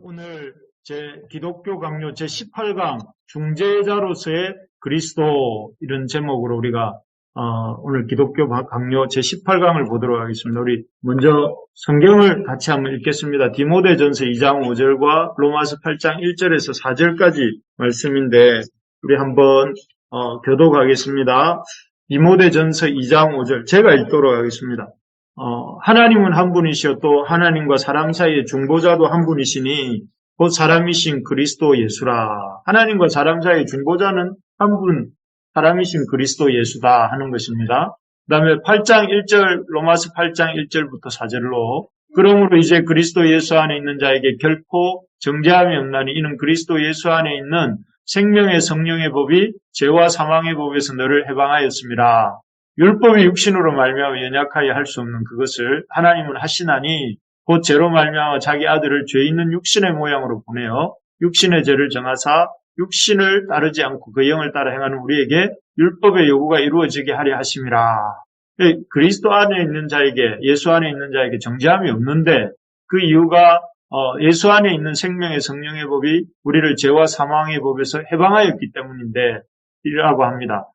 오늘 제 기독교 강요 제18강 중재자로서의 그리스도 이런 제목으로 우리가 오늘 기독교 강요 제18강을 보도록 하겠습니다. 우리 먼저 성경을 같이 한번 읽겠습니다. 디모데전서 2장 5절과 로마서 8장 1절에서 4절까지 말씀인데 우리 한번 교독하겠습니다. 디모데전서 2장 5절 제가 읽도록 하겠습니다. 하나님은 한 분이시요 또 하나님과 사람 사이의 중보자도 한 분이시니 곧 사람이신 그리스도 예수라. 하나님과 사람 사이의 중보자는 한 분, 사람이신 그리스도 예수다 하는 것입니다. 그 다음에 8장 1절, 로마서 8장 1절부터 4절로 그러므로 이제 그리스도 예수 안에 있는 자에게 결코 정죄함이 없나니 이는 그리스도 예수 안에 있는 생명의 성령의 법이 죄와 사망의 법에서 너를 해방하였습니다. 율법이 육신으로 말미암아 연약하여 할 수 없는 그것을 하나님은 하시나니 곧 죄로 말미암아 자기 아들을 죄 있는 육신의 모양으로 보내어 육신의 죄를 정하사 육신을 따르지 않고 그 영을 따라 행하는 우리에게 율법의 요구가 이루어지게 하려 하심이라. 그리스도 안에 있는 자에게, 예수 안에 있는 자에게 정죄함이 없는데 그 이유가 예수 안에 있는 생명의 성령의 법이 우리를 죄와 사망의 법에서 해방하였기 때문인데 이라고 합니다.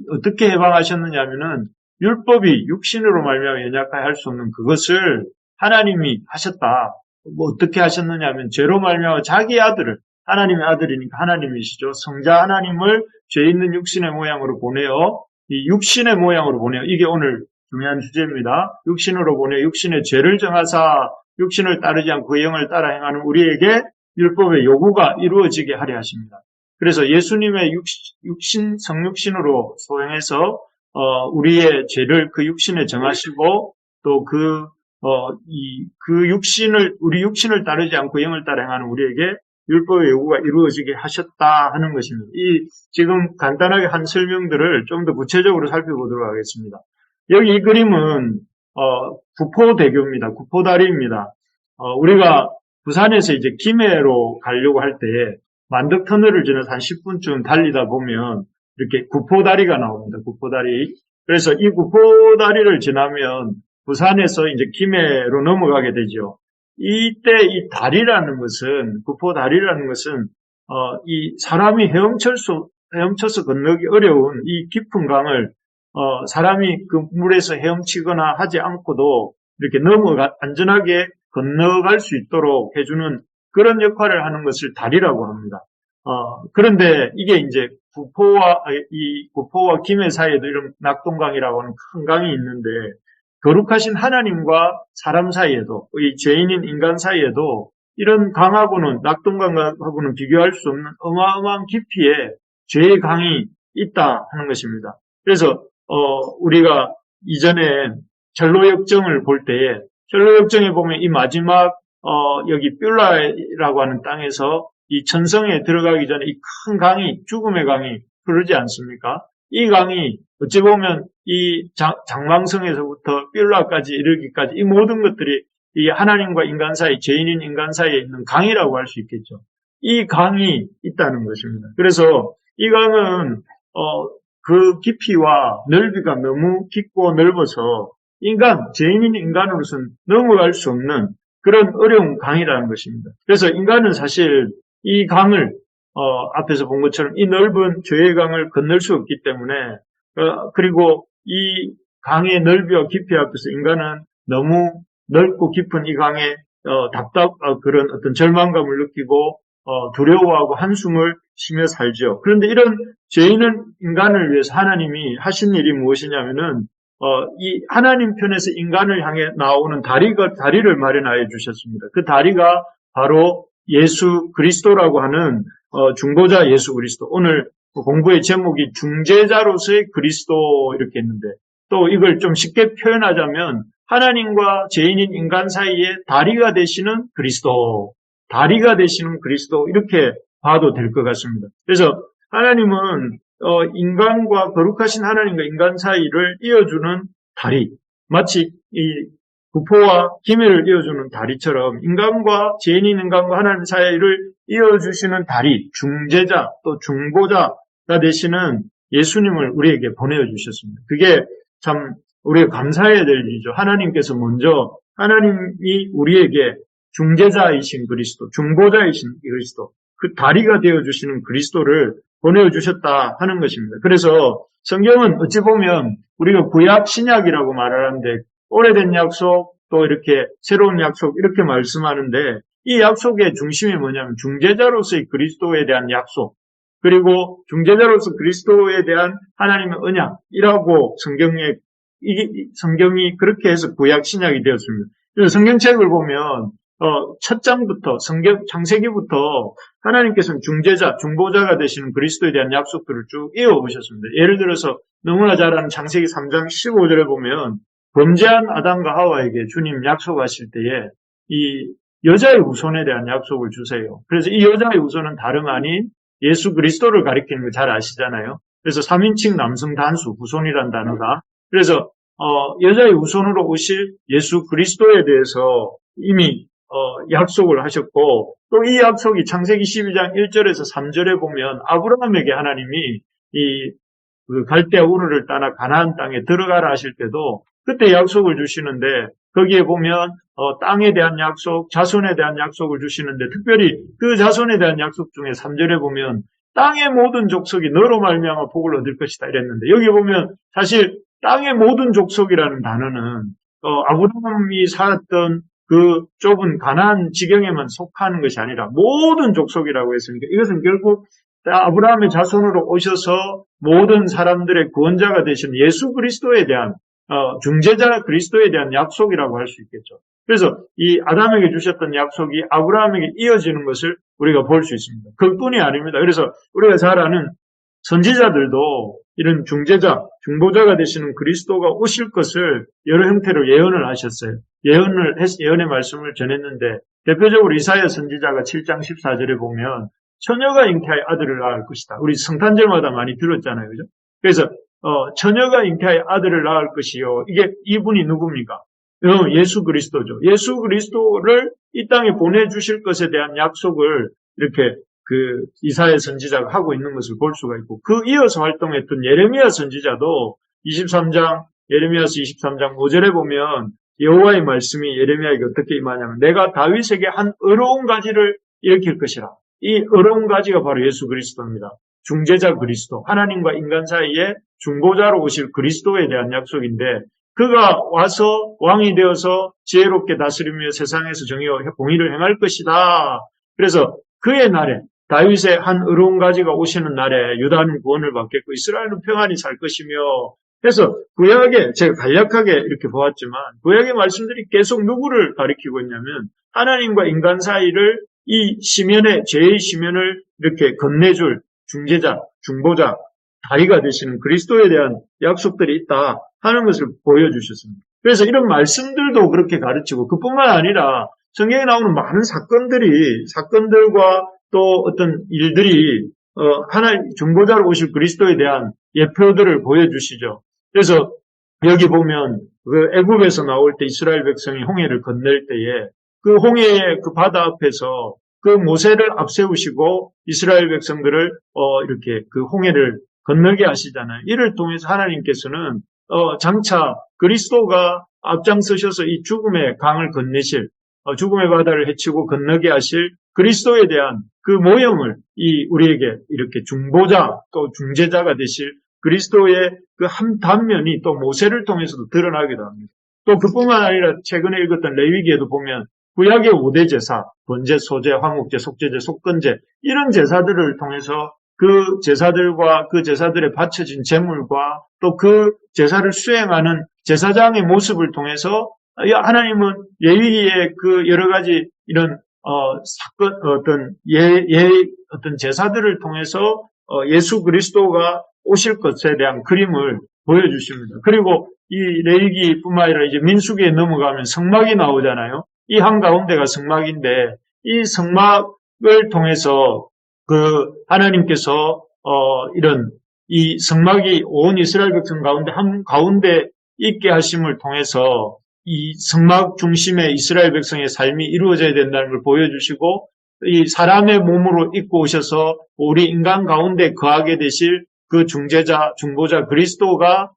어떻게 해방하셨느냐면은 율법이 육신으로 말미암아 연약하여 할 수 없는 그것을 하나님이 하셨다. 어떻게 하셨느냐면 죄로 말미암아 자기 아들을, 하나님의 아들이니까 하나님이시죠. 성자 하나님을 죄 있는 육신의 모양으로 보내어 이 육신의 모양으로 보내어 이게 오늘 중요한 주제입니다. 육신으로 보내어 육신의 죄를 정하사 육신을 따르지 않고 그 영을 따라 행하는 우리에게 율법의 요구가 이루어지게 하려 하십니다. 그래서 예수님의 육신, 성육신으로 소행해서, 우리의 죄를 그 육신에 정하시고, 또 우리 육신을 따르지 않고 영을 따라 행하는 우리에게 율법의 요구가 이루어지게 하셨다 하는 것입니다. 지금 간단하게 한 설명들을 좀 더 구체적으로 살펴보도록 하겠습니다. 여기 이 그림은, 구포대교입니다. 구포다리입니다. 우리가 부산에서 이제 김해로 가려고 할 때, 만덕터널을 지나서 한 10분쯤 달리다 보면 이렇게 구포다리가 나옵니다. 구포다리. 그래서 이 구포다리를 지나면 부산에서 이제 김해로 넘어가게 되죠. 이때 이 다리라는 것은, 구포다리라는 것은, 이 사람이 헤엄쳐서 건너기 어려운 이 깊은 강을, 사람이 그 물에서 헤엄치거나 하지 않고도 이렇게 안전하게 건너갈 수 있도록 해주는 그런 역할을 하는 것을 다리라고 합니다. 그런데 이게 이제 구포와 김해 사이에도 이런 낙동강이라고 하는 큰 강이 있는데, 거룩하신 하나님과 사람 사이에도, 이 죄인인 인간 사이에도 이런 강하고는, 낙동강하고는 비교할 수 없는 어마어마한 깊이의 죄의 강이 있다 하는 것입니다. 그래서, 우리가 이전에 전로역정을 볼 때에, 전로역정에 보면 이 마지막 여기 뷸라라고 하는 땅에서 이 천성에 들어가기 전에 이 큰 강이, 죽음의 강이 흐르지 않습니까? 이 강이 어찌 보면 이 장망성에서부터 뷸라까지 이르기까지 이 모든 것들이 이 하나님과 인간 사이, 죄인인 인간 사이에 있는 강이라고 할 수 있겠죠. 이 강이 있다는 것입니다. 그래서 이 강은 그 깊이와 넓이가 너무 깊고 넓어서 죄인인 인간으로서는 넘어갈 수 없는 그런 어려운 강이라는 것입니다. 그래서 인간은 사실 이 강을, 앞에서 본 것처럼 이 넓은 죄의 강을 건널 수 없기 때문에, 그리고 이 강의 넓이와 깊이 앞에서 인간은 너무 넓고 깊은 이 강에, 그런 어떤 절망감을 느끼고, 두려워하고 한숨을 쉬며 살죠. 그런데 이런 죄인은 인간을 위해서 하나님이 하신 일이 무엇이냐면은, 이 하나님 편에서 인간을 향해 나오는 다리를 마련하여 주셨습니다. 그 다리가 바로 예수 그리스도라고 하는 중보자 예수 그리스도. 오늘 공부의 제목이 중재자로서의 그리스도 이렇게 했는데, 또 이걸 좀 쉽게 표현하자면 하나님과 죄인인 인간 사이에 다리가 되시는 그리스도, 이렇게 봐도 될 것 같습니다. 그래서 하나님은 인간과 거룩하신 하나님과 인간 사이를 이어주는 다리, 마치 이 구포와 김해를 이어주는 다리처럼 죄인인 인간과 하나님 사이를 이어주시는 다리, 중재자 또 중보자가 되시는 예수님을 우리에게 보내주셨습니다. 그게 참 우리가 감사해야 될 일이죠. 하나님께서 먼저, 하나님이 우리에게 중재자이신 그리스도, 중보자이신 그리스도, 그 다리가 되어주시는 그리스도를 보내주셨다 하는 것입니다. 그래서 성경은 어찌 보면 우리가 구약, 신약이라고 말하는데 오래된 약속, 또 이렇게 새로운 약속 이렇게 말씀하는데 이 약속의 중심이 뭐냐면 중재자로서의 그리스도에 대한 약속, 그리고 중재자로서 그리스도에 대한 하나님의 언약이라고 성경이 그렇게 해서 구약, 신약이 되었습니다. 그래서 성경책을 보면 첫 장부터 창세기부터 하나님께서는 중재자, 중보자가 되시는 그리스도에 대한 약속들을 쭉 이어오셨습니다. 예를 들어서 너무나 잘 아는 창세기 3장 15절에 보면 범죄한 아담과 하와에게 주님 약속하실 때에 이 여자의 후손에 대한 약속을 주세요. 그래서 이 여자의 후손은 다름 아닌 예수 그리스도를 가리키는 거 잘 아시잖아요. 그래서 3인칭 남성 단수, 후손이란 단어가. 그래서 여자의 후손으로 오실 예수 그리스도에 대해서 이미 약속을 하셨고, 또 이 약속이 창세기 12장 1절에서 3절에 보면 아브라함에게 하나님이 그 갈대아 우르를 떠나 가나안 땅에 들어가라 하실 때도 그때 약속을 주시는데, 거기에 보면 땅에 대한 약속, 자손에 대한 약속을 주시는데, 특별히 그 자손에 대한 약속 중에 3절에 보면 땅의 모든 족속이 너로 말미암아 복을 얻을 것이다 이랬는데, 여기 보면 사실 땅의 모든 족속이라는 단어는 아브라함이 살았던 그 좁은 가나안 지경에만 속하는 것이 아니라 모든 족속이라고 했으니까 이것은 결국 아브라함의 자손으로 오셔서 모든 사람들의 구원자가 되신 예수 그리스도에 대한 중재자 그리스도에 대한 약속이라고 할 수 있겠죠. 그래서 이 아담에게 주셨던 약속이 아브라함에게 이어지는 것을 우리가 볼 수 있습니다. 그뿐이 아닙니다. 그래서 우리가 잘 아는 선지자들도 이런 중재자, 중보자가 되시는 그리스도가 오실 것을 여러 형태로 예언을 하셨어요. 예언의 말씀을 전했는데, 대표적으로 이사야 선지자가 7장 14절에 보면 처녀가 잉태하여 아들을 낳을 것이다. 우리 성탄절마다 많이 들었잖아요. 그죠? 그래서 처녀가 잉태하여 아들을 낳을 것이요. 이분이 누굽니까? 예수 그리스도죠. 예수 그리스도를 이 땅에 보내주실 것에 대한 약속을 이렇게 그 이사야 선지자가 하고 있는 것을 볼 수가 있고, 그 이어서 활동했던 예레미야 선지자도 예레미야서 23장 5절에 보면 여호와의 말씀이 예레미야에게 어떻게 임하냐면, 내가 다윗에게 한 의로운 가지를 일으킬 것이라. 이 의로운 가지가 바로 예수 그리스도입니다. 중재자 그리스도, 하나님과 인간 사이에 중보자로 오실 그리스도에 대한 약속인데, 그가 와서 왕이 되어서 지혜롭게 다스리며 세상에서 정의와 공의를 행할 것이다. 그래서 그의 날에, 다윗의 한 의로운 가지가 오시는 날에 유다는 구원을 받겠고 이스라엘은 평안히 살 것이며, 그래서 구약에 제가 간략하게 이렇게 보았지만 구약의 말씀들이 계속 누구를 가리키고 있냐면 하나님과 인간 사이를 이 시면에, 죄의 시면을 이렇게 건네줄 중재자, 중보자, 다리가 되시는 그리스도에 대한 약속들이 있다 하는 것을 보여주셨습니다. 그래서 이런 말씀들도 그렇게 가르치고, 그뿐만 아니라 성경에 나오는 많은 사건들과 또 어떤 일들이 하나님 중보자로 오실 그리스도에 대한 예표들을 보여주시죠. 그래서 여기 보면 그 애굽에서 나올 때 이스라엘 백성이 홍해를 건널 때에 그 홍해의 그 바다 앞에서 그 모세를 앞세우시고 이스라엘 백성들을 이렇게 그 홍해를 건너게 하시잖아요. 이를 통해서 하나님께서는 장차 그리스도가 앞장서셔서 이 죽음의 강을 건네실, 죽음의 바다를 헤치고 건너게 하실 그리스도에 대한 그 모형을 우리에게 이렇게 중보자 또 중재자가 되실 그리스도의 그 한 단면이 또 모세를 통해서도 드러나기도 합니다. 또 그뿐만 아니라 최근에 읽었던 레위기에도 보면 구약의 5대 제사, 번제, 소제, 화목제, 속죄제, 속건제, 이런 제사들을 통해서 그 제사들과 그 제사들에 바쳐진 제물과 또 그 제사를 수행하는 제사장의 모습을 통해서 하나님은 레위기의 그 여러 가지 이런 사건, 어떤 제사들을 통해서 예수 그리스도가 오실 것에 대한 그림을 보여주십니다. 그리고 이 레위기뿐만 아니라 이제 민수기에 넘어가면 성막이 나오잖아요. 이 한가운데가 성막인데, 이 성막을 통해서 그 하나님께서 이런 이 성막이 온 이스라엘 백성 가운데 한 가운데 있게 하심을 통해서 이 성막 중심의 이스라엘 백성의 삶이 이루어져야 된다는 걸 보여주시고, 이 사람의 몸으로 입고 오셔서 우리 인간 가운데 거하게 되실 그 중재자, 중보자 그리스도가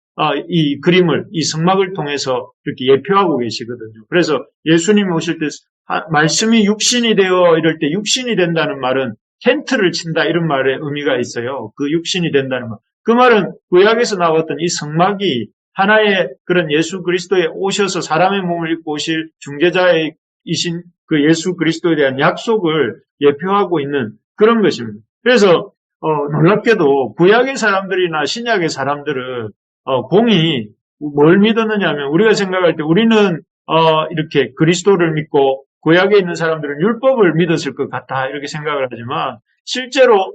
이 그림을, 이 성막을 통해서 이렇게 예표하고 계시거든요. 그래서 예수님이 오실 때 말씀이 육신이 되어 이럴 때 육신이 된다는 말은 텐트를 친다 이런 말의 의미가 있어요. 그 육신이 된다는 말. 그 말은 구약에서 나왔던 이 성막이 하나의 그런 예수 그리스도에 오셔서 사람의 몸을 입고 오실 중재자이신 그 예수 그리스도에 대한 약속을 예표하고 있는 그런 것입니다. 그래서 놀랍게도 구약의 사람들이나 신약의 사람들은 공이 뭘 믿었느냐 하면 우리가 생각할 때 우리는 이렇게 그리스도를 믿고 구약에 있는 사람들은 율법을 믿었을 것 같다 이렇게 생각을 하지만 실제로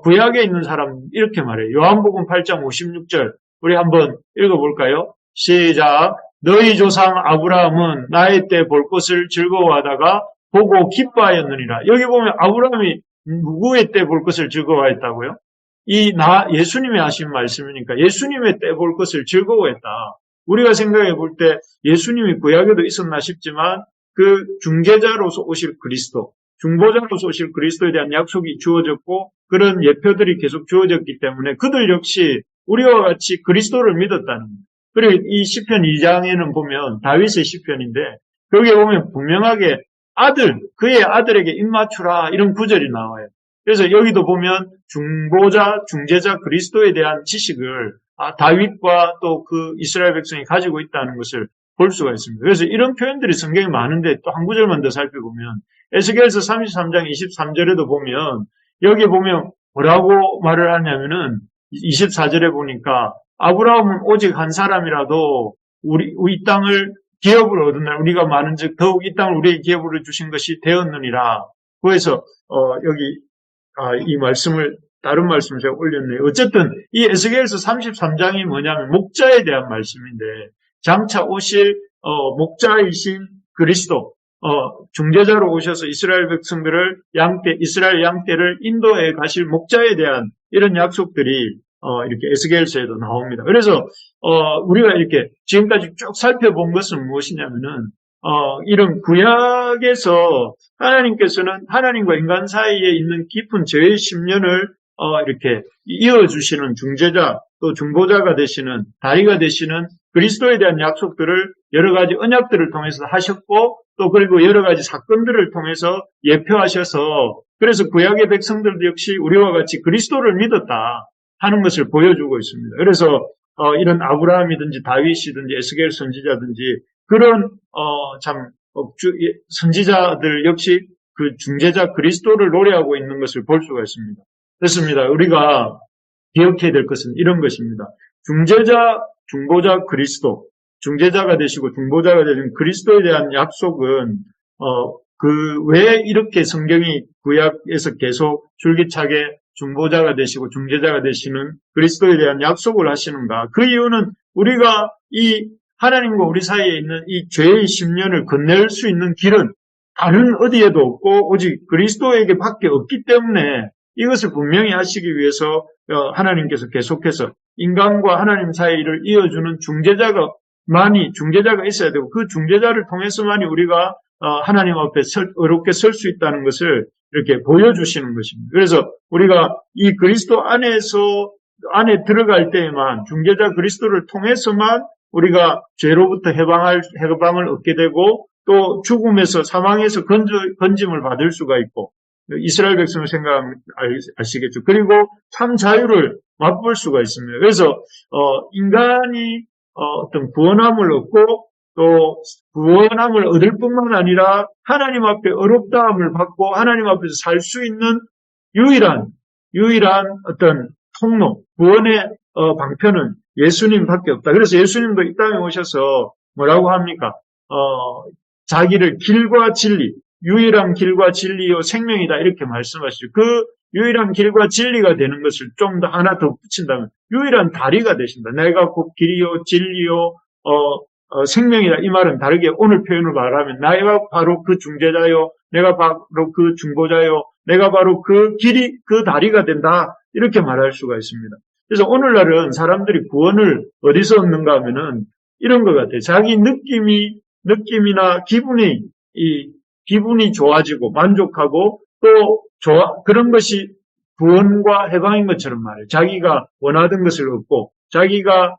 구약에 있는 사람 이렇게 말해요. 요한복음 8장 56절 우리 한번 읽어볼까요? 시작. 너희 조상 아브라함은 나의 때 볼 것을 즐거워하다가 보고 기뻐하였느니라. 여기 보면 아브라함이 누구의 때 볼 것을 즐거워했다고요? 예수님이 하신 말씀이니까 예수님의 때 볼 것을 즐거워했다. 우리가 생각해 볼 때 예수님이 구약에도 있었나 싶지만 그 중재자로서 오실 그리스도, 중보자로서 오실 그리스도에 대한 약속이 주어졌고 그런 예표들이 계속 주어졌기 때문에 그들 역시 우리와 같이 그리스도를 믿었다는 거예요. 그리고 이 시편 2장에는 보면 다윗의 시편인데 거기에 보면 분명하게 그의 아들에게 입맞추라 이런 구절이 나와요. 그래서 여기도 보면 중보자, 중재자 그리스도에 대한 지식을 다윗과 또 그 이스라엘 백성이 가지고 있다는 것을 볼 수가 있습니다. 그래서 이런 표현들이 성경에 많은데 또 한 구절만 더 살펴보면 에스겔서 33장 23절에도 보면 여기 보면 뭐라고 말을 하냐면은 24절에 보니까 아브라함은 오직 한 사람이라도 이 땅을 기업으로 얻은 날 우리가 많은즉 더욱 이 땅을 우리에게 기업으로 주신 것이 되었느니라. 그래서 여기 이 말씀을 다른 말씀을 제가 올렸네요. 어쨌든 이 에스겔서 33장이 뭐냐면 목자에 대한 말씀인데 장차 오실 목자이신 그리스도 중재자로 오셔서 이스라엘 백성들을 이스라엘 양떼를 인도해 가실 목자에 대한 이런 약속들이 이렇게 에스겔서에도 나옵니다. 그래서 우리가 이렇게 지금까지 쭉 살펴본 것은 무엇이냐면은 이런 구약에서 하나님께서는 하나님과 인간 사이에 있는 깊은 죄의 심연을 이렇게 이어주시는 중재자 또 중보자가 되시는 다리가 되시는 그리스도에 대한 약속들을 여러 가지 언약들을 통해서 하셨고 또 그리고 여러 가지 사건들을 통해서 예표하셔서 그래서 구약의 백성들도 역시 우리와 같이 그리스도를 믿었다 하는 것을 보여주고 있습니다. 그래서 이런 아브라함이든지 다윗이든지 에스겔 선지자든지 그런 선지자들 역시 그 중재자 그리스도를 노래하고 있는 것을 볼 수가 있습니다. 그렇습니다. 우리가 기억해야 될 것은 이런 것입니다. 중재자, 중보자 그리스도, 중재자가 되시고 중보자가 되신 그리스도에 대한 약속은 왜 이렇게 성경이 구약에서 계속 줄기차게 중보자가 되시고 중재자가 되시는 그리스도에 대한 약속을 하시는가? 그 이유는 우리가 이 하나님과 우리 사이에 있는 이 죄의 심연을 건넬 수 있는 길은 다른 어디에도 없고 오직 그리스도에게 밖에 없기 때문에 이것을 분명히 하시기 위해서 하나님께서 계속해서 인간과 하나님 사이를 이어주는 중재자가 있어야 되고 그 중재자를 통해서만이 우리가 하나님 앞에 어렵게 설 수 있다는 것을 이렇게 보여주시는 것입니다. 그래서 우리가 이 그리스도 안에 들어갈 때에만 중재자 그리스도를 통해서만 우리가 죄로부터 해방을 얻게 되고 또 죽음에서 사망에서 건짐을 받을 수가 있고 이스라엘 백성을 아시겠죠. 그리고 참 자유를 맛볼 수가 있습니다. 그래서 인간이 어떤 구원함을 얻고 또 구원함을 얻을 뿐만 아니라 하나님 앞에 어렵다함을 받고 하나님 앞에서 살 수 있는 유일한 어떤 통로, 구원의 방편은 예수님밖에 없다. 그래서 예수님도 이 땅에 오셔서 뭐라고 합니까? 자기를 길과 진리, 유일한 길과 진리요 생명이다 이렇게 말씀하시죠. 그 유일한 길과 진리가 되는 것을 좀 더 하나 더 붙인다면 유일한 다리가 되신다. 내가 곧 길이요 진리요 생명이다. 이 말은 다르게 오늘 표현을 말하면 내가 바로 그 중재자요, 내가 바로 그 중보자요, 내가 바로 그 길이 그 다리가 된다 이렇게 말할 수가 있습니다. 그래서 오늘날은 사람들이 구원을 어디서 얻는가 하면은 이런 것 같아요. 자기 느낌이나 기분이 좋아지고 만족하고 또 그런 것이 구원과 해방인 것처럼 말해요. 자기가 원하던 것을 얻고 자기가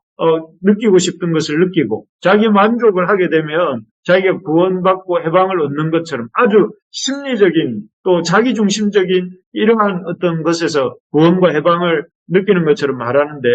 느끼고 싶은 것을 느끼고 자기 만족을 하게 되면 자기가 구원받고 해방을 얻는 것처럼 아주 심리적인 또 자기중심적인 이러한 어떤 것에서 구원과 해방을 느끼는 것처럼 말하는데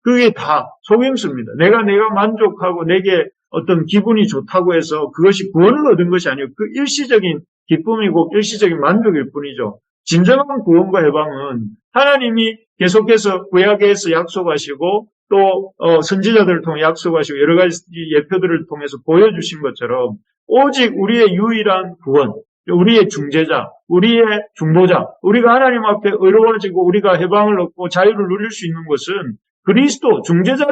그게 다 속임수입니다. 내가 만족하고 내게 어떤 기분이 좋다고 해서 그것이 구원을 얻은 것이 아니고 그 일시적인 기쁨이고 일시적인 만족일 뿐이죠. 진정한 구원과 해방은 하나님이 계속해서 구약에서 약속하시고 또 선지자들을 통해 약속하시고 여러 가지 예표들을 통해서 보여주신 것처럼 오직 우리의 유일한 구원, 우리의 중재자, 우리의 중보자, 우리가 하나님 앞에 의로워지고 우리가 해방을 얻고 자유를 누릴 수 있는 것은 그리스도, 중재자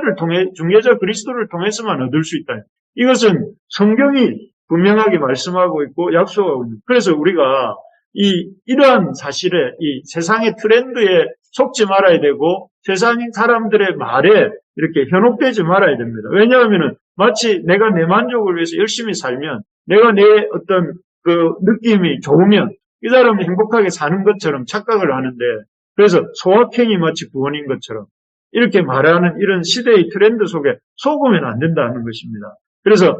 그리스도를 통해서만 얻을 수 있다. 이것은 성경이 분명하게 말씀하고 있고 약속하고 있는. 그래서 우리가 이러한 사실에 이 세상의 트렌드에 속지 말아야 되고 세상 사람들의 말에 이렇게 현혹되지 말아야 됩니다. 왜냐하면 마치 내가 내 만족을 위해서 열심히 살면 내가 내 어떤 그 느낌이 좋으면 이 사람이 행복하게 사는 것처럼 착각을 하는데 그래서 소확행이 마치 구원인 것처럼 이렇게 말하는 이런 시대의 트렌드 속에 속으면 안 된다는 것입니다. 그래서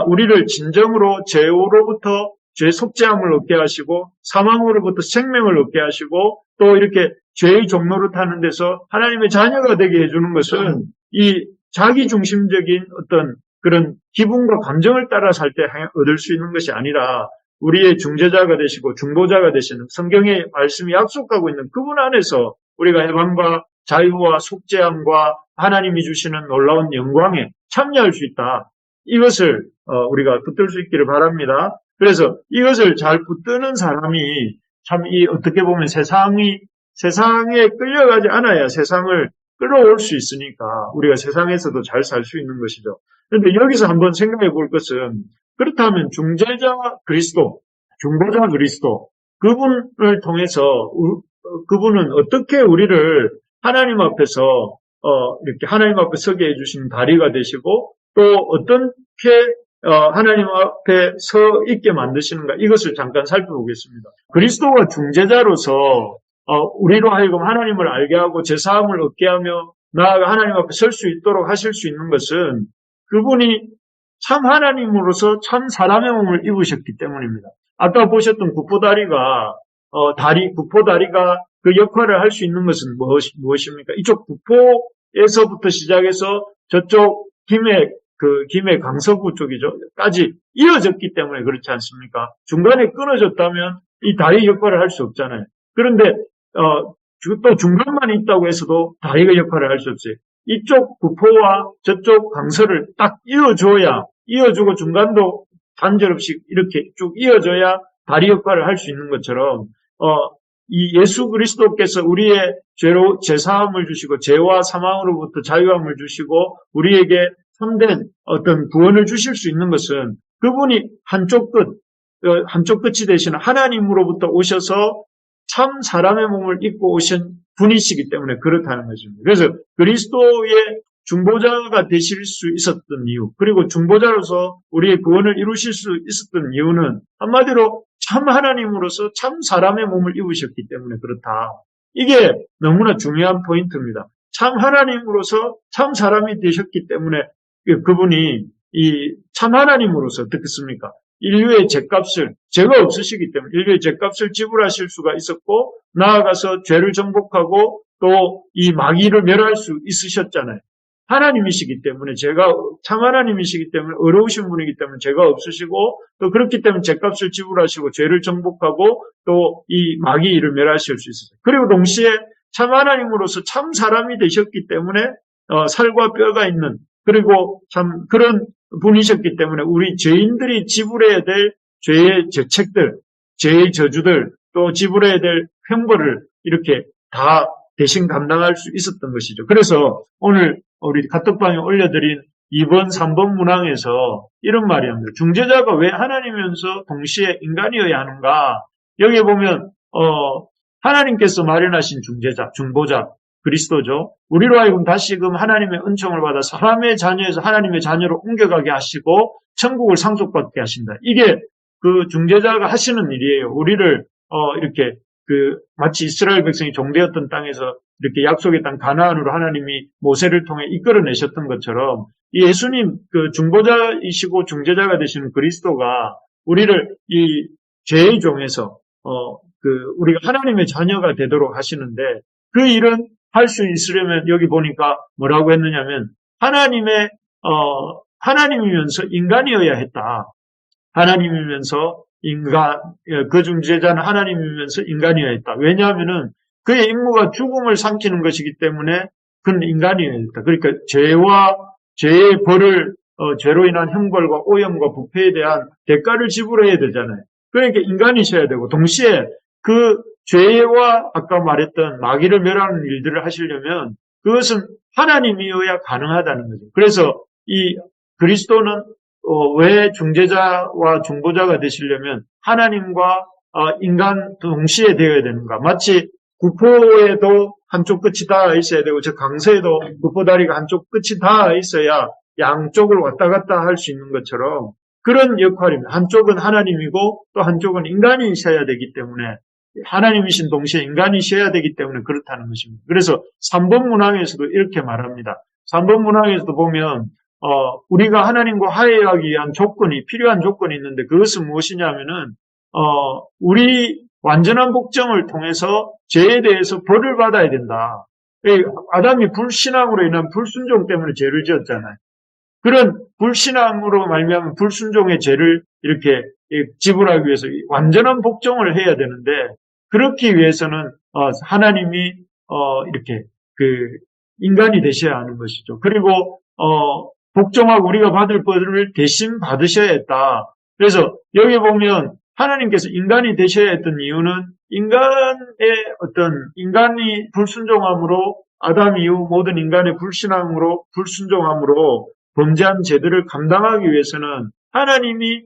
우리를 진정으로 죄로부터 죄 속죄함을 얻게 하시고 사망으로부터 생명을 얻게 하시고 또 이렇게 죄의 종로를 타는 데서 하나님의 자녀가 되게 해주는 것은 이 자기중심적인 어떤 그런 기분과 감정을 따라 살 때 얻을 수 있는 것이 아니라 우리의 중재자가 되시고 중보자가 되시는 성경의 말씀이 약속하고 있는 그분 안에서 우리가 해방과 자유와 속죄함과 하나님이 주시는 놀라운 영광에 참여할 수 있다. 이것을 우리가 붙들 수 있기를 바랍니다. 그래서 이것을 잘 붙드는 사람이 참 어떻게 보면 세상에 끌려가지 않아야 세상을 끌어올 수 있으니까 우리가 세상에서도 잘 살 수 있는 것이죠. 그런데 여기서 한번 생각해 볼 것은 그렇다면 중재자 그리스도, 중보자 그리스도 그분을 통해서 그분은 어떻게 우리를 하나님 앞에서 이렇게 하나님 앞에 서게 해주신 다리가 되시고 또 어떻게 하나님 앞에 서 있게 만드시는가 이것을 잠깐 살펴보겠습니다. 그리스도가 중재자로서 우리로 하여금 하나님을 알게 하고 제사함을 얻게 하며 나아가 하나님 앞에 설 수 있도록 하실 수 있는 것은 그분이 참 하나님으로서 참 사람의 몸을 입으셨기 때문입니다. 아까 보셨던 구포다리가 구포다리가 그 역할을 할 수 있는 것은 무엇입니까? 이쪽 구포에서부터 시작해서 저쪽 김해 강서구 쪽이죠.까지 이어졌기 때문에 그렇지 않습니까? 중간에 끊어졌다면 이 다리 역할을 할 수 없잖아요. 그런데 또 중간만 있다고 해서도 다리가 역할을 할 수 없어요. 이쪽 구포와 저쪽 강서를 딱 이어주고 중간도 단절없이 이렇게 쭉 이어져야 다리 역할을 할 수 있는 것처럼 이 예수 그리스도께서 우리의 죄로 제사함을 주시고 죄와 사망으로부터 자유함을 주시고 우리에게 참된 어떤 구원을 주실 수 있는 것은 그분이 한쪽 끝이 되시는 하나님으로부터 오셔서 참 사람의 몸을 입고 오신 분이시기 때문에 그렇다는 것입니다. 그래서 그리스도의 중보자가 되실 수 있었던 이유, 그리고 중보자로서 우리의 구원을 이루실 수 있었던 이유는 한마디로 참 하나님으로서 참 사람의 몸을 입으셨기 때문에 그렇다. 이게 너무나 중요한 포인트입니다. 참 하나님으로서 참 사람이 되셨기 때문에 그분이 이 참 하나님으로서 어떻겠습니까? 인류의 죄값을 죄가 없으시기 때문에 인류의 죄값을 지불하실 수가 있었고 나아가서 죄를 정복하고 또 이 마귀를 멸할 수 있으셨잖아요. 하나님이시기 때문에 참 하나님이시기 때문에 의로우신 분이기 때문에 죄가 없으시고 또 그렇기 때문에 죄값을 지불하시고 죄를 정복하고 또 이 마귀를 멸하실 수 있었어요. 그리고 동시에 참 하나님으로서 참 사람이 되셨기 때문에 살과 뼈가 있는 그리고 참 그런 분이셨기 때문에 우리 죄인들이 지불해야 될 죄의 죄책들, 죄의 저주들 또 지불해야 될 형벌을 이렇게 다 대신 감당할 수 있었던 것이죠. 그래서 오늘 우리 카톡방에 올려드린 2번, 3번 문항에서 이런 말이 합니다. 중재자가 왜 하나님이면서 동시에 인간이어야 하는가? 여기에 보면 하나님께서 마련하신 중재자, 중보자, 그리스도죠. 우리로 하여금 다시금 하나님의 은총을 받아 사람의 자녀에서 하나님의 자녀로 옮겨가게 하시고 천국을 상속받게 하신다. 이게 그 중재자가 하시는 일이에요. 우리를 이렇게 마치 이스라엘 백성이 종되었던 땅에서 이렇게 약속의 땅 가나안으로 하나님이 모세를 통해 이끌어내셨던 것처럼 이 예수님 중보자이시고 중재자가 되시는 그리스도가 우리를 이 죄의 종에서 우리가 하나님의 자녀가 되도록 하시는데 그 일은 할 수 있으려면 여기 보니까 뭐라고 했느냐면 하나님이면서 인간이어야 했다. 하나님이면서 그 중재자는 하나님이면서 인간이어야 했다. 왜냐하면은 그의 임무가 죽음을 삼키는 것이기 때문에 그는 인간이어야 했다. 그러니까 죄의 벌을, 죄로 인한 형벌과 오염과 부패에 대한 대가를 지불해야 되잖아요. 그러니까 인간이셔야 되고, 동시에 그 죄와 아까 말했던 마귀를 멸하는 일들을 하시려면 그것은 하나님이어야 가능하다는 거죠. 그래서 이 그리스도는 왜 중재자와 중보자가 되시려면 하나님과 인간 동시에 되어야 되는가? 마치 구포에도 한쪽 끝이 닿아 있어야 되고 저 강서에도 구포다리가 한쪽 끝이 닿아 있어야 양쪽을 왔다 갔다 할 수 있는 것처럼 그런 역할입니다. 한쪽은 하나님이고 또 한쪽은 인간이셔야 되기 때문에 하나님이신 동시에 인간이셔야 되기 때문에 그렇다는 것입니다. 그래서 3번 문항에서도 이렇게 말합니다. 3번 문항에서도 보면 우리가 하나님과 화해하기 위한 필요한 조건이 있는데 그것은 무엇이냐면은 우리 완전한 복종을 통해서 죄에 대해서 벌을 받아야 된다. 아담이 불신앙으로 인한 불순종 때문에 죄를 지었잖아요. 그런 불신앙으로 말미암은 불순종의 죄를 이렇게 지불하기 위해서 완전한 복종을 해야 되는데 그렇기 위해서는 하나님이 이렇게 인간이 되셔야 하는 것이죠. 그리고 복종하고 우리가 받을 벌을 대신 받으셔야 했다. 그래서 여기 보면 하나님께서 인간이 되셔야 했던 이유는 인간이 불순종함으로 아담 이후 모든 인간의 불순종함으로 범죄한 죄들을 감당하기 위해서는 하나님이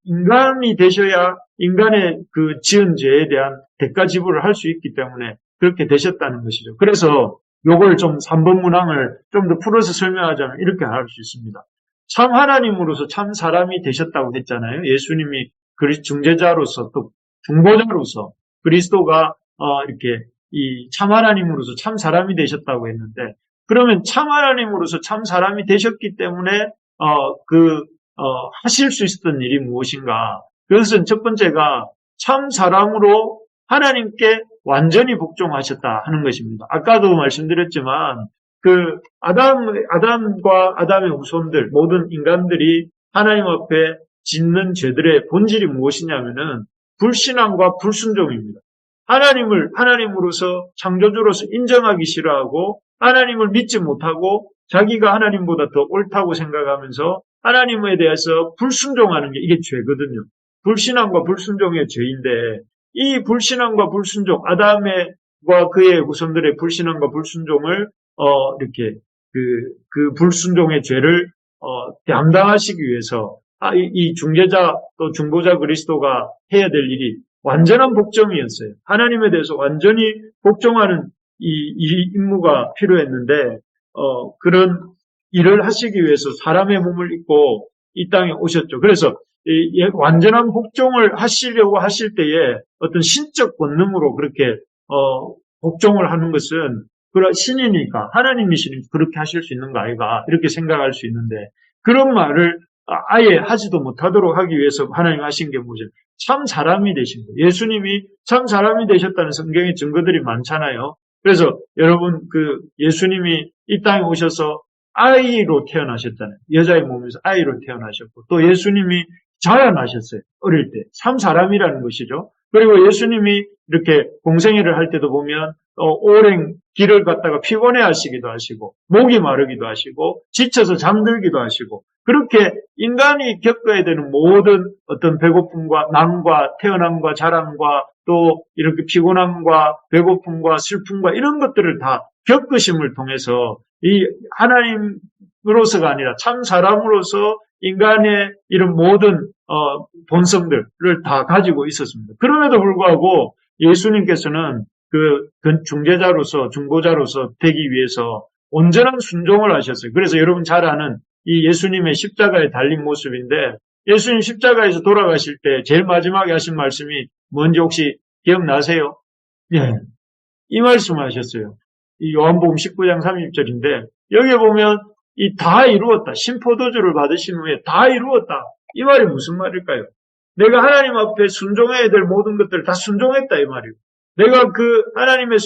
인간이 되셔야 인간의 그 지은 죄에 대한 대가 지불을 할 수 있기 때문에 그렇게 되셨다는 것이죠. 그래서 요걸 좀 3번 문항을 좀 더 풀어서 설명하자면 이렇게 할 수 있습니다. 참 하나님으로서 참 사람이 되셨다고 했잖아요. 예수님이 중재자로서 또 중보자로서 그리스도가 이렇게 이 참 하나님으로서 참 사람이 되셨다고 했는데 그러면 참 하나님으로서 참 사람이 되셨기 때문에 하실 수 있었던 일이 무엇인가? 그것은 첫 번째가 참 사람으로 하나님께 완전히 복종하셨다 하는 것입니다. 아까도 말씀드렸지만 아담과 아담의 후손들 모든 인간들이 하나님 앞에 짓는 죄들의 본질이 무엇이냐면은 불신앙과 불순종입니다. 하나님을 하나님으로서 창조주로서 인정하기 싫어하고 하나님을 믿지 못하고 자기가 하나님보다 더 옳다고 생각하면서 하나님에 대해서 불순종하는 게 이게 죄거든요. 불신앙과 불순종의 죄인데 이 불신앙과 불순종, 아담과 그의 후손들의 불신앙과 불순종을 이렇게 그 불순종의 죄를 담당하시기 위해서 이 중재자 또 중보자 그리스도가 해야 될 일이 완전한 복종이었어요. 하나님에 대해서 완전히 복종하는 이 임무가 필요했는데 그런 일을 하시기 위해서 사람의 몸을 입고 이 땅에 오셨죠. 그래서 완전한 복종을 하시려고 하실 때에 어떤 신적 권능으로 그렇게 복종을 하는 것은 그런 신이니까 하나님이시니까 그렇게 하실 수 있는 거 아이가 이렇게 생각할 수 있는데 그런 말을 아예 하지도 못하도록 하기 위해서 하나님 하신 게 뭐죠? 참 사람이 되신 거예요. 예수님이 참 사람이 되셨다는 성경의 증거들이 많잖아요. 그래서 여러분 예수님이 이 땅에 오셔서 아이로 태어나셨잖아요. 여자의 몸에서 아이로 태어나셨고 또 예수님이 자연하셨어요. 어릴 때. 참 사람이라는 것이죠. 그리고 예수님이 이렇게 공생애를 할 때도 보면 오랜 길을 갔다가 피곤해 하시기도 하시고 목이 마르기도 하시고 지쳐서 잠들기도 하시고 그렇게 인간이 겪어야 되는 모든 어떤 배고픔과 난과 태어남과 자랑과 또 이렇게 피곤함과 배고픔과 슬픔과 이런 것들을 다 겪으심을 통해서 이 하나님으로서가 아니라 참 사람으로서 인간의 이런 모든 본성들을 다 가지고 있었습니다. 그럼에도 불구하고 예수님께서는 그 중재자로서 중보자로서 되기 위해서 온전한 순종을 하셨어요. 그래서 여러분 잘 아는 이 예수님의 십자가에 달린 모습인데 예수님 십자가에서 돌아가실 때 제일 마지막에 하신 말씀이 뭔지 혹시 기억나세요? 예, 이 말씀을 하셨어요. 이 요한복음 19장 30절인데 여기에 보면 이 다 이루었다. 신포도주를 받으신 후에 다 이루었다. 이 말이 무슨 말일까요? 내가 하나님 앞에 순종해야 될 모든 것들을 다 순종했다 이 말이에요. 내가 그 하나님의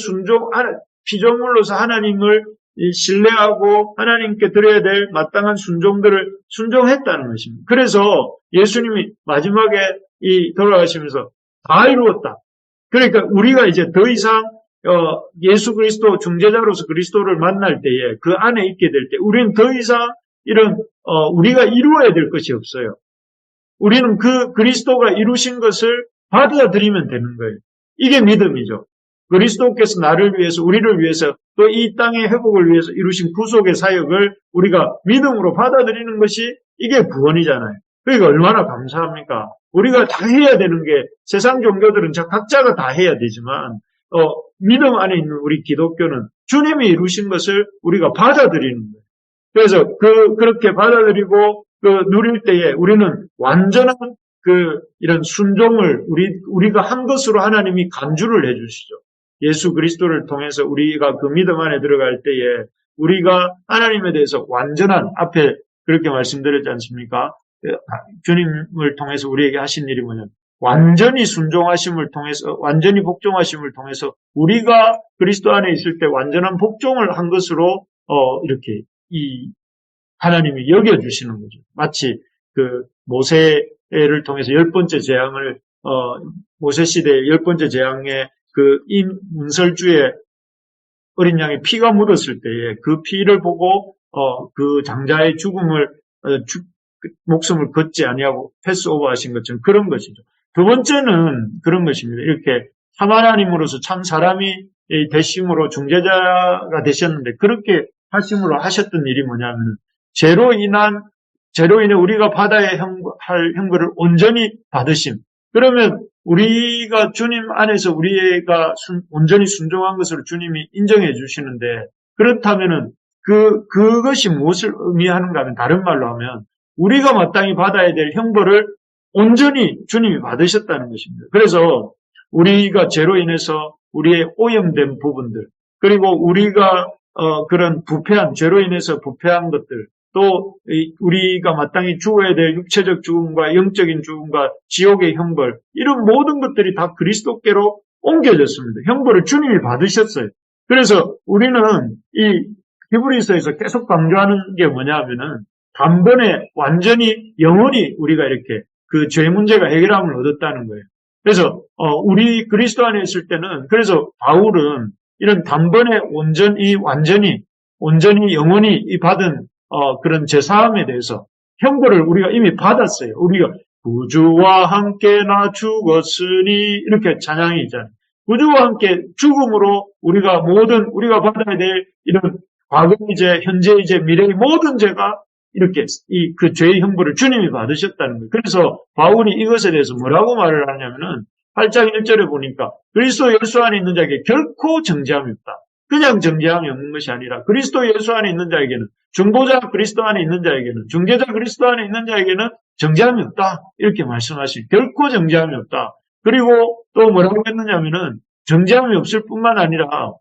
피조물로서 하나님을 신뢰하고 하나님께 드려야 될 마땅한 순종들을 순종했다는 것입니다. 그래서 예수님이 마지막에 돌아가시면서 다 이루었다. 그러니까 우리가 이제 더 이상 예수 그리스도 중재자로서 그리스도를 만날 때에 그 안에 있게 될 때 우리는 더 이상 이런 우리가 이루어야 될 것이 없어요. 우리는 그 그리스도가 이루신 것을 받아들이면 되는 거예요. 이게 믿음이죠. 그리스도께서 나를 위해서 우리를 위해서 또 이 땅의 회복을 위해서 이루신 구속의 사역을 우리가 믿음으로 받아들이는 것이 이게 구원이잖아요. 그러니까 얼마나 감사합니까? 우리가 다 해야 되는 게 세상 종교들은 각자가 다 해야 되지만 믿음 안에 있는 우리 기독교는 주님이 이루신 것을 우리가 받아들이는 거예요. 그래서 그렇게 받아들이고 누릴 때에 우리는 완전한 이런 순종을 우리가 한 것으로 하나님이 간주를 해주시죠. 예수 그리스도를 통해서 우리가 그 믿음 안에 들어갈 때에 우리가 하나님에 대해서 완전한 앞에 그렇게 말씀드렸지 않습니까? 주님을 통해서 우리에게 하신 일이 뭐냐면 완전히 순종하심을 통해서 완전히 복종하심을 통해서 우리가 그리스도 안에 있을 때 완전한 복종을 한 것으로 이렇게 하나님이 여겨주시는 거죠. 마치 모세를 통해서 10번째 재앙을 모세 시대의 10번째 재앙에 이 문설주에 어린 양의 피가 묻었을 때에 그 피를 보고 그 장자의 목숨을 걷지 아니하고 패스오버 하신 것처럼 그런 것이죠. 두 번째는 그런 것입니다. 이렇게 참 하나님으로서 참 사람이 되심으로 중재자가 되셨는데 그렇게 하심으로 하셨던 일이 뭐냐면 죄로 인해 우리가 받아야 할 형벌을 온전히 받으심. 그러면 우리가 주님 안에서 우리가 온전히 순종한 것으로 주님이 인정해 주시는데 그렇다면은 그것이 무엇을 의미하는가 하면 다른 말로 하면 우리가 마땅히 받아야 될 형벌을 온전히 주님이 받으셨다는 것입니다. 그래서 우리가 죄로 인해서 우리의 오염된 부분들 그리고 우리가 그런 죄로 인해서 부패한 것들 또 우리가 마땅히 죽어야 될 육체적 죽음과 영적인 죽음과 지옥의 형벌 이런 모든 것들이 다 그리스도께로 옮겨졌습니다. 형벌을 주님이 받으셨어요. 그래서 우리는 이 히브리서에서 계속 강조하는 게 뭐냐면은 단번에 완전히 영원히 우리가 이렇게 그 죄 문제가 해결함을 얻었다는 거예요. 그래서 우리 그리스도 안에 있을 때는 그래서 바울은 이런 단번에 완전히 영원히 받은 그런 제사함에 대해서 형벌을 우리가 이미 받았어요. 우리가 구주와 함께 나 죽었으니 이렇게 찬양이 있잖아요. 구주와 함께 죽음으로 우리가 받아야 될 이런 과거의 죄, 현재의 죄, 미래의 모든 죄가 이렇게 그 죄의 형벌을 주님이 받으셨다는 거예요. 그래서 바울이 이것에 대해서 뭐라고 말을 하냐면은 8장 1절에 보니까 그리스도 예수 안에 있는 자에게 결코 정죄함이 없다. 그냥 정죄함이 없는 것이 아니라 그리스도 예수 안에 있는 자에게는 중보자 그리스도 안에 있는 자에게는 중재자 그리스도 안에 있는 자에게는 정죄함이 없다. 이렇게 말씀하시니 결코 정죄함이 없다. 그리고 또 뭐라고 했느냐면은 정죄함이 없을 뿐만 아니라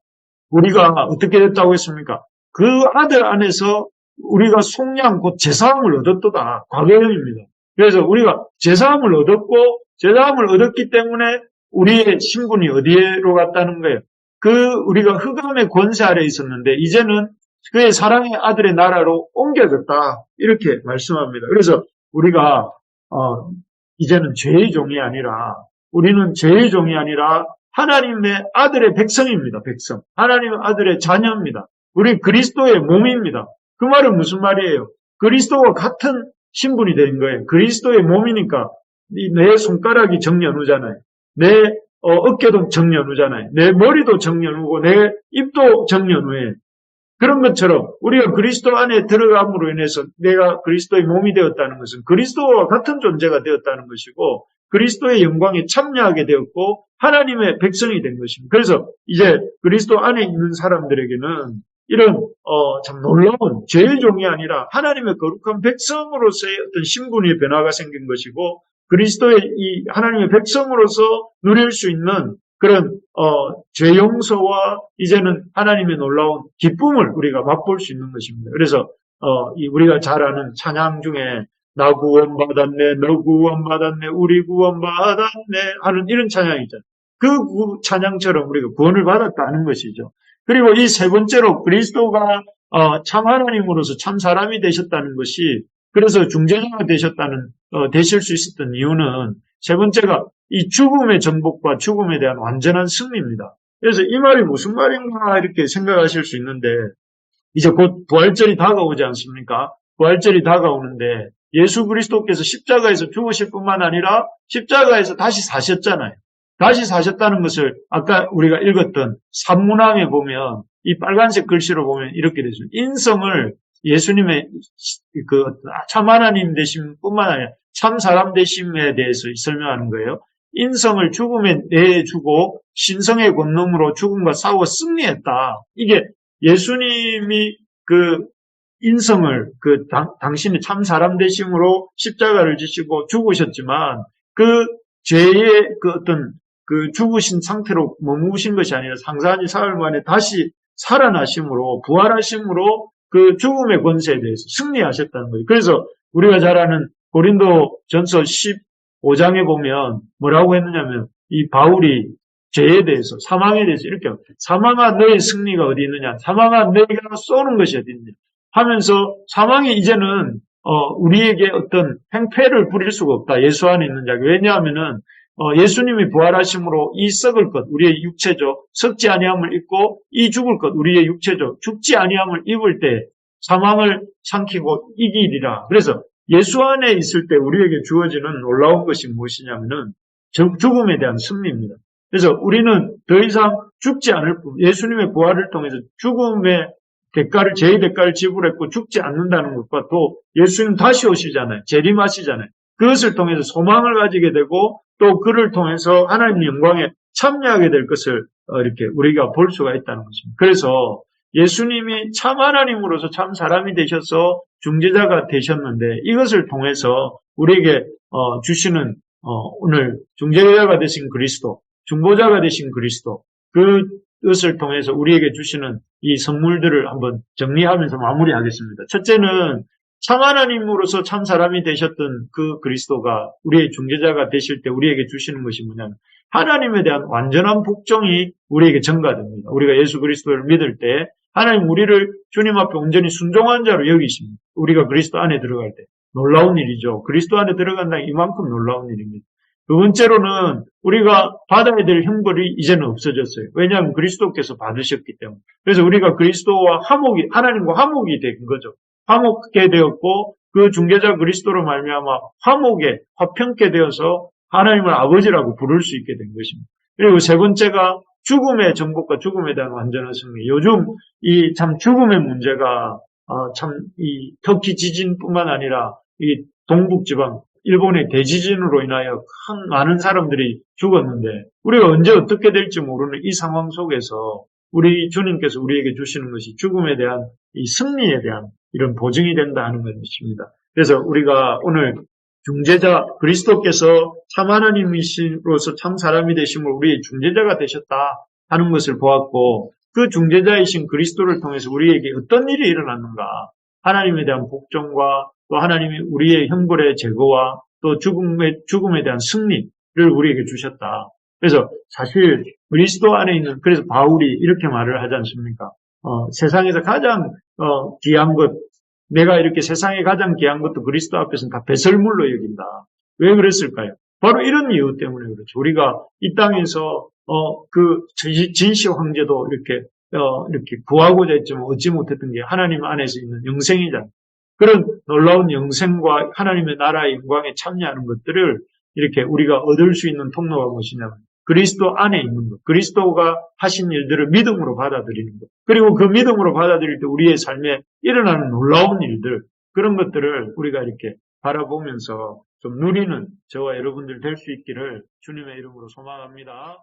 우리가 어떻게 됐다고 했습니까? 그 아들 안에서 우리가 속량 곧 제사함을 얻었도다. 과거형입니다. 그래서 우리가 제사함을 얻었기 때문에 우리의 신분이 어디로 갔다는 거예요? 우리가 흑암의 권세 아래 있었는데 이제는 그의 사랑의 아들의 나라로 옮겨졌다. 이렇게 말씀합니다. 그래서 우리가 이제는 죄의 종이 아니라 우리는 죄의 종이 아니라 하나님의 아들의 백성입니다. 백성. 하나님의 아들의 자녀입니다. 우리 그리스도의 몸입니다. 그 말은 무슨 말이에요? 그리스도와 같은 신분이 된 거예요. 그리스도의 몸이니까 내 손가락이 정년후잖아요. 내 어깨도 정년후잖아요. 내 머리도 정년후고 내 입도 정년후에 그런 것처럼 우리가 그리스도 안에 들어감으로 인해서 내가 그리스도의 몸이 되었다는 것은 그리스도와 같은 존재가 되었다는 것이고 그리스도의 영광에 참여하게 되었고 하나님의 백성이 된 것입니다. 그래서 이제 그리스도 안에 있는 사람들에게는 이런 참 놀라운 죄의 종이 아니라 하나님의 거룩한 백성으로서의 어떤 신분의 변화가 생긴 것이고 그리스도의 이 하나님의 백성으로서 누릴 수 있는 그런 죄 용서와 이제는 하나님의 놀라운 기쁨을 우리가 맛볼 수 있는 것입니다. 그래서 우리가 잘 아는 찬양 중에 나 구원받았네, 너 구원받았네, 우리 구원받았네 하는 이런 찬양이잖아요. 그 찬양처럼 우리가 구원을 받았다는 것이죠. 그리고 이 세 번째로 그리스도가 참 하나님으로서 참 사람이 되셨다는 것이, 그래서 중재자가 되실 수 있었던 이유는 세 번째가 이 죽음의 정복과 죽음에 대한 완전한 승리입니다. 그래서 이 말이 무슨 말인가 이렇게 생각하실 수 있는데, 이제 곧 부활절이 다가오지 않습니까? 부활절이 다가오는데 예수 그리스도께서 십자가에서 죽으실 뿐만 아니라 십자가에서 다시 사셨잖아요. 다시 사셨다는 것을 아까 우리가 읽었던 산문항에 보면 이 빨간색 글씨로 보면 이렇게 되죠. 인성을 예수님의 그 참 하나님 되심 뿐만 아니라 참 사람 되심에 대해서 설명하는 거예요. 인성을 죽음에 내주고 신성의 권능으로 죽음과 싸워 승리했다. 이게 예수님이 그 인성을 당신이 참 사람 되심으로 십자가를 지시고 죽으셨지만 그 죄의 어떤 죽으신 상태로 머무신 것이 아니라 상사한 지 사흘 만에 다시 살아나심으로 부활하심으로 그 죽음의 권세에 대해서 승리하셨다는 거예요. 그래서 우리가 잘 아는 고린도전서 15장에 보면 뭐라고 했느냐면 이 바울이 죄에 대해서, 사망에 대해서 이렇게 사망아 너의 승리가 어디 있느냐, 사망아 너희가 쏘는 것이 어디 있느냐 하면서 사망이 이제는 우리에게 어떤 행패를 부릴 수가 없다. 예수 안에 있는 자가. 왜냐하면은 예수님이 부활하심으로 이 썩을 것, 우리의 육체죠. 썩지 아니함을 입고 이 죽을 것, 우리의 육체죠. 죽지 아니함을 입을 때 사망을 삼키고 이기리라. 그래서 예수 안에 있을 때 우리에게 주어지는 놀라운 것이 무엇이냐면은 죽음에 대한 승리입니다. 그래서 우리는 더 이상 죽지 않을 뿐, 예수님의 부활을 통해서 죽음의 대가를, 죄의 대가를 지불했고 죽지 않는다는 것과 또 예수님 다시 오시잖아요. 재림하시잖아요. 그것을 통해서 소망을 가지게 되고 또 그를 통해서 하나님의 영광에 참여하게 될 것을 이렇게 우리가 볼 수가 있다는 것입니다. 그래서 예수님이 참 하나님으로서 참 사람이 되셔서 중재자가 되셨는데 이것을 통해서 우리에게 주시는 오늘 중재자가 되신 그리스도, 중보자가 되신 그리스도, 그것을 통해서 우리에게 주시는 이 선물들을 한번 정리하면서 마무리하겠습니다. 첫째는 참 하나님으로서 참 사람이 되셨던 그 그리스도가 우리의 중재자가 되실 때 우리에게 주시는 것이 뭐냐면 하나님에 대한 완전한 복종이 우리에게 전가됩니다. 우리가 예수 그리스도를 믿을 때 하나님 우리를 주님 앞에 온전히 순종한 자로 여기십니다. 우리가 그리스도 안에 들어갈 때 놀라운 일이죠. 그리스도 안에 들어간다는 이만큼 놀라운 일입니다. 두 번째로는 우리가 받아야 될 형벌이 이제는 없어졌어요. 왜냐하면 그리스도께서 받으셨기 때문에. 그래서 우리가 그리스도와 하나님과 화목이 된 거죠. 화목게 되었고 그 중개자 그리스도로 말미암아 화평케 되어서 하나님을 아버지라고 부를 수 있게 된 것입니다. 그리고 세 번째가 죽음의 정복과 죽음에 대한 완전한 승리. 요즘 이 참 죽음의 문제가 이 터키 지진뿐만 아니라 이 동북지방 일본의 대지진으로 인하여 많은 사람들이 죽었는데 우리가 언제 어떻게 될지 모르는 이 상황 속에서 우리 주님께서 우리에게 주시는 것이 죽음에 대한 이 승리에 대한 이런 보증이 된다 하는 것입니다. 그래서 우리가 오늘 중재자 그리스도께서 참 하나님이시로서 참 사람이 되심으로 우리의 중재자가 되셨다 하는 것을 보았고 그 중재자이신 그리스도를 통해서 우리에게 어떤 일이 일어났는가, 하나님에 대한 복종과 또 하나님이 우리의 형벌의 제거와 또 죽음에 대한 승리를 우리에게 주셨다. 그래서 사실 그리스도 안에 있는, 그래서 바울이 이렇게 말을 하지 않습니까? 세상에서 가장 귀한 것, 내가 이렇게 세상에 가장 귀한 것도 그리스도 앞에서는 다 배설물로 여긴다. 왜 그랬을까요? 바로 이런 이유 때문에 그렇죠. 우리가 이 땅에서 그 진시 황제도 이렇게 구하고자 했지만 얻지 못했던 게 하나님 안에서 있는 영생이잖아요. 그런 놀라운 영생과 하나님의 나라의 영광에 참여하는 것들을 이렇게 우리가 얻을 수 있는 통로가 무엇이냐면 그리스도 안에 있는 것, 그리스도가 하신 일들을 믿음으로 받아들이는 것, 그리고 그 믿음으로 받아들일 때 우리의 삶에 일어나는 놀라운 일들, 그런 것들을 우리가 이렇게 바라보면서 좀 누리는 저와 여러분들 될 수 있기를 주님의 이름으로 소망합니다.